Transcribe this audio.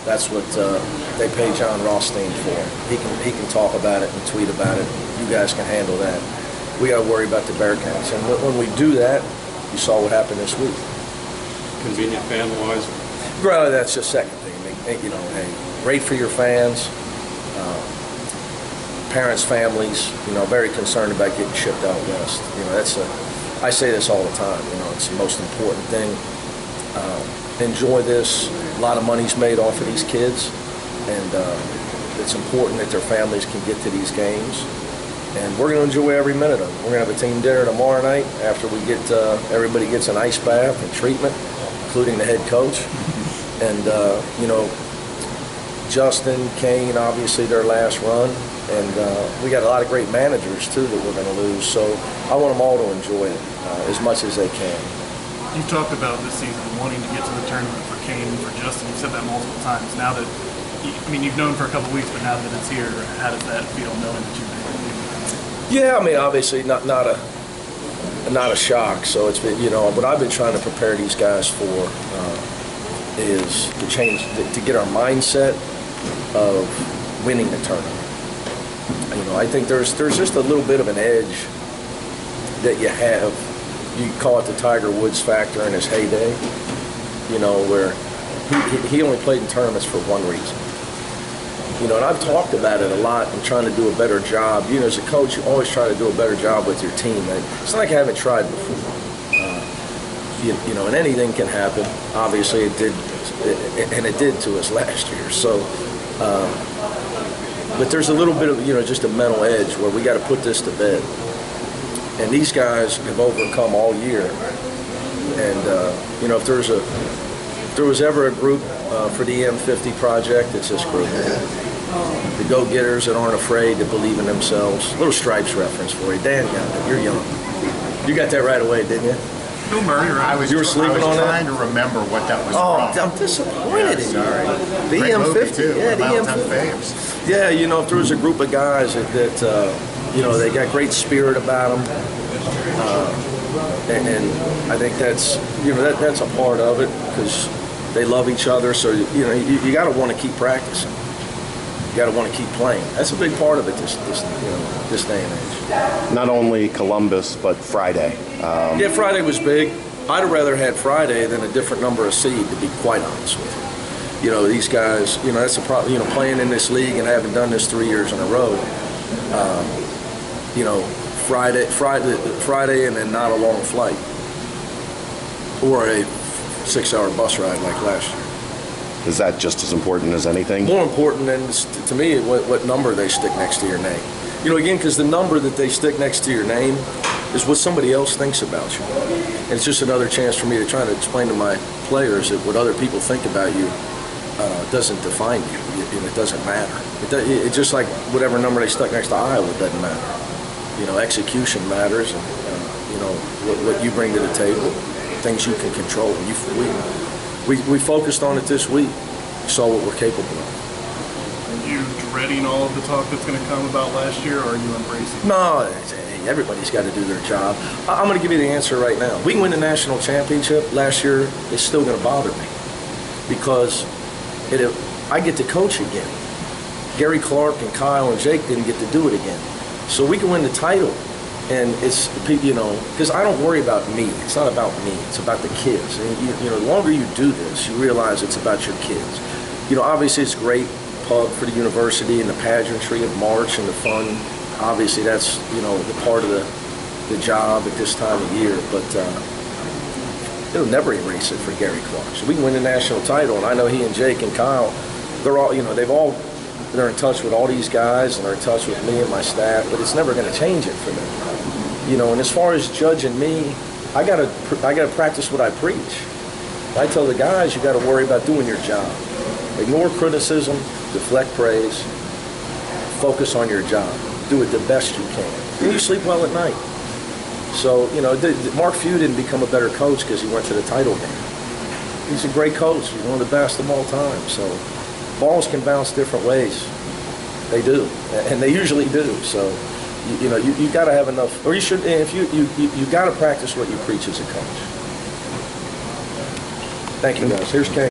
That's what they pay John Rothstein for. He can talk about it and tweet about it. You guys can handle that. We got to worry about the Bearcats. And when we do that, you saw what happened this week. Convenient fan-wise? Well, that's the second thing. I mean, you know, hey, great for your fans, parents, families. You know, very concerned about getting shipped out west. You know, I say this all the time. You know, it's the most important thing. Enjoy this. A lot of money's made off of these kids, and it's important that their families can get to these games. And we're going to enjoy every minute of it. We're going to have a team dinner tomorrow night after we get everybody gets an ice bath and treatment, including the head coach. And you know, Justin, Kane, obviously their last run, and we got a lot of great managers too that we're going to lose. So I want them all to enjoy it as much as they can. You've talked about this season wanting to get to the tournament for Kane and for Justin. You've said that multiple times. Now that, I mean, you've known for a couple of weeks, but now that it's here, how does that feel knowing that you've been? Yeah, I mean, obviously not a shock. So it's been, you know, what I've been trying to prepare these guys for is to get our mindset of winning the tournament. You know, I think there's just a little bit of an edge that you have. You call it the Tiger Woods factor in his heyday, you know, where he only played in tournaments for one reason. You know, and I've talked about it a lot and trying to do a better job. You know, as a coach, you always try to do a better job with your team. And it's not like I haven't tried before. You know, and anything can happen. Obviously, it did, and it did to us last year. So, but there's a little bit of, you know, just a mental edge where we got to put this to bed. And these guys have overcome all year. And, you know, if there was ever a group for the EM50 project, it's this group. The go-getters that aren't afraid, that believe in themselves. Little Stripes reference for you. Dan got it. You're young. You got that right away, didn't you? Bill Murray, right? You were sleeping on that? I was trying to remember what that was from. from. I'm disappointed in you. Sorry. The Great EM50. movie too. Yeah, the EM50. EM50. Yeah, you know, if there was a group of guys that you know, they got great spirit about them, and I think that's, you know, that's a part of it because they love each other. So you know, you got to want to keep practicing. You got to want to keep playing. That's a big part of it this day and age. Not only Columbus, but Friday. Yeah, Friday was big. I'd have rather had Friday than a different number of seed, to be quite honest with you. You know, these guys, you know, that's a problem. You know, playing in this league and having done this 3 years in a row. You know, Friday, and then not a long flight or a 6-hour bus ride like last year. Is that just as important as anything? More important than, to me, what number they stick next to your name. You know, again, because the number that they stick next to your name is what somebody else thinks about you. And it's just another chance for me to try to explain to my players that what other people think about you doesn't define you. It doesn't matter. It's just like whatever number they stuck next to Iowa doesn't matter. You know, execution matters, and you know what you bring to the table, things you can control. We focused on it this week. Saw what we're capable of. Are you dreading all of the talk that's going to come about last year, or are you embracing it? No, everybody's got to do their job. I'm going to give you the answer right now. We win the national championship last year. It's still going to bother me because I get to coach again. Gary Clark and Kyle and Jake didn't get to do it again. So we can win the title, and it's, you know, because I don't worry about me. It's not about me. It's about the kids. And you know, the longer you do this, you realize it's about your kids. You know, obviously it's great pub for the university and the pageantry of March and the fun. Obviously that's, you know, the part of the job at this time of year. But it'll never erase it for Gary Clark. So we can win the national title, and I know he and Jake and Kyle, they're all, you know, they're in touch with all these guys, and they're in touch with me and my staff, but it's never going to change it for them. You know, and as far as judging me, I gotta practice what I preach. I tell the guys, you got to worry about doing your job. Ignore criticism, deflect praise, focus on your job. Do it the best you can. And you sleep well at night. So, you know, Mark Few didn't become a better coach because he went to the title game. He's a great coach. He's one of the best of all time. So balls can bounce different ways. They do, and they usually do. So, you know, you got to have enough, or you should. If you got to practice what you preach as a coach. Thank you, guys. Here's Kane.